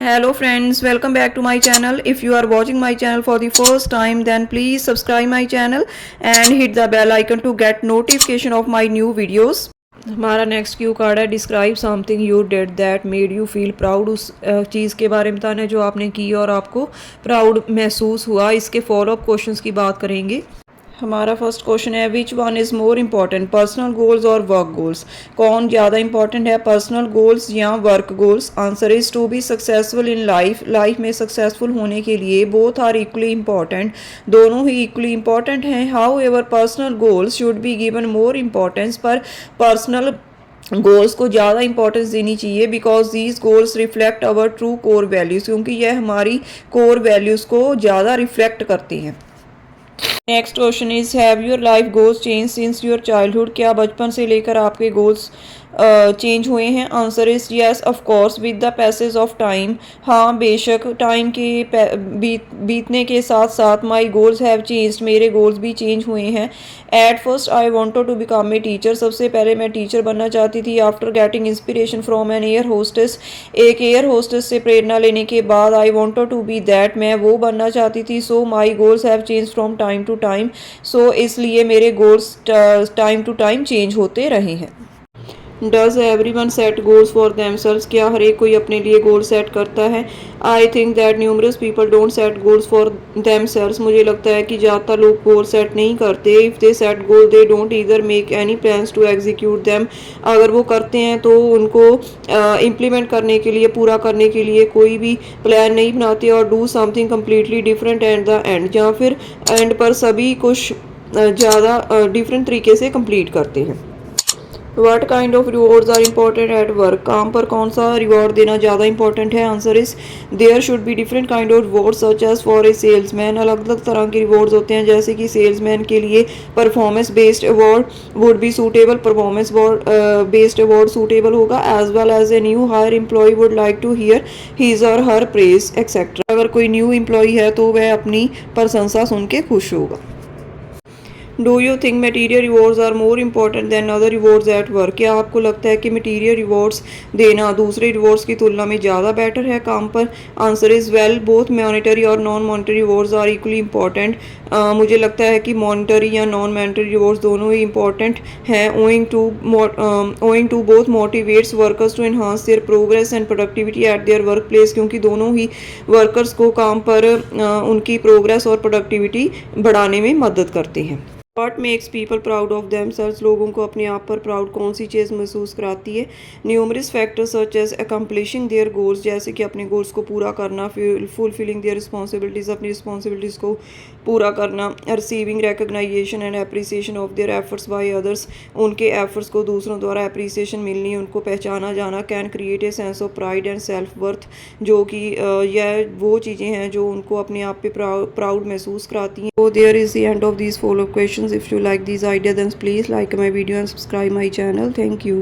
Hello friends, welcome back to my channel. If you are watching my channel for the first time, then please subscribe my channel and hit the bell icon to get notification of my new videos. हमारा next Q card है, describe something you did that made you feel proud. उस चीज़ के बारे में बताना है जो आपने की और आपको प्राउड महसूस हुआ। इसके फॉलोअप क्वेश्चंस की बात करेंगे। हमारा फर्स्ट क्वेश्चन है, which one is more important, personal goals और वर्क गोल्स? कौन ज़्यादा इंपॉर्टेंट है, पर्सनल गोल्स या work goals? Answer is to be successful in life में सक्सेसफुल होने के लिए बोथ आर इक्वली इंपॉर्टेंट, दोनों ही इक्वली इंपॉर्टेंट हैं। However personal goals should be given more importance, पर पर्सनल गोल्स को ज़्यादा इंपॉर्टेंस देनी चाहिए because these goals reflect our true core values, क्योंकि यह हमारी कोर वैल्यूज़ को ज़्यादा रिफ्लेक्ट करती हैं। Next question is, have your life goals change since your childhood? क्या बचपन से लेकर आपके गोल्स चेंज हुए हैं? Answer is yes of course with the passage of time. हाँ बेशक, टाइम के बीतने के साथ साथ माई गोल्स हैव चेंज, मेरे गोल्स भी चेंज हुए हैं। At first I wanted to become a teacher, सबसे पहले मैं टीचर बनना चाहती थी। After getting inspiration from an air hostess, एक एयर होस्टेस से प्रेरणा लेने के बाद I wanted to be that, मैं वो बनना चाहती थी। So my goals have change from time to time, so इसलिए मेरे goals time to time change होते रहे हैं। Does every one set goals for themselves? क्या हर एक कोई अपने लिए गोल सेट करता है? I think that numerous people don't set goals for themselves, मुझे लगता है कि ज़्यादातर लोग गोल सेट नहीं करते। If they set goal they don't either make any plans to execute them, अगर वो करते हैं तो उनको इम्प्लीमेंट करने के लिए, पूरा करने के लिए कोई भी प्लान नहीं बनाते, और do something completely different at the end, या फिर एंड पर सभी कुछ ज़्यादा डिफरेंट तरीके से कंप्लीट करते हैं। What kind of rewards are important at work? काम पर कौन सा रिवॉर्ड देना ज़्यादा इंपॉर्टेंट है? Answer is there should be different kind of reward such as for a salesman, अलग अलग तरह के रिवॉर्ड्स होते हैं। जैसे कि सेल्समैन के लिए performance based award would be suitable, performance based award suitable होगा। As well as a new hire employee would like to hear his or her praise etcetera, अगर कोई न्यू एम्प्लॉय है तो वह अपनी प्रशंसा सुन के खुश होगा। Do you think material rewards are more important than other rewards at work? क्या आपको लगता है कि मटीरियल रिवॉर्ड्स देना दूसरे रिवॉर्ड्स की तुलना में ज़्यादा बेटर है काम पर? Answer is well, both monetary और non monetary rewards are equally important. मुझे लगता है कि मॉनिटरी या नॉन मॉनिटरी रिवॉर्ड्स दोनों ही इंपॉर्टेंट हैं। Owing to both motivates workers to enhance their progress and productivity at their work place, क्योंकि दोनों ही वर्कर्स को काम पर उनकी प्रोग्रेस और प्रोडक्टिविटी बढ़ाने में मदद करते हैं। What makes people proud of themselves? लोगों को अपने आप पर प्राउड कौन सी चीज़ महसूस कराती है? Numerous factors such as accomplishing their goals, जैसे कि अपने गोल्स को पूरा करना, फुलफिलिंग देयर रिस्पॉन्सिबिलिटीज़, अपनी रिस्पॉन्सिबिलिटीज़ को पूरा करना, receiving recognition and appreciation of their efforts by others, उनके एफर्ट्स को दूसरों द्वारा अप्रिसिएशन मिलनी, उनको पहचाना जाना। Can create a sense of pride and self worth, जो कि यह वो चीज़ें हैं जो उनको अपने आप पे प्राउड महसूस कराती हैं। So there is the end of these follow-up questions. If you like these ideas, then please like my video and subscribe my channel. Thank you.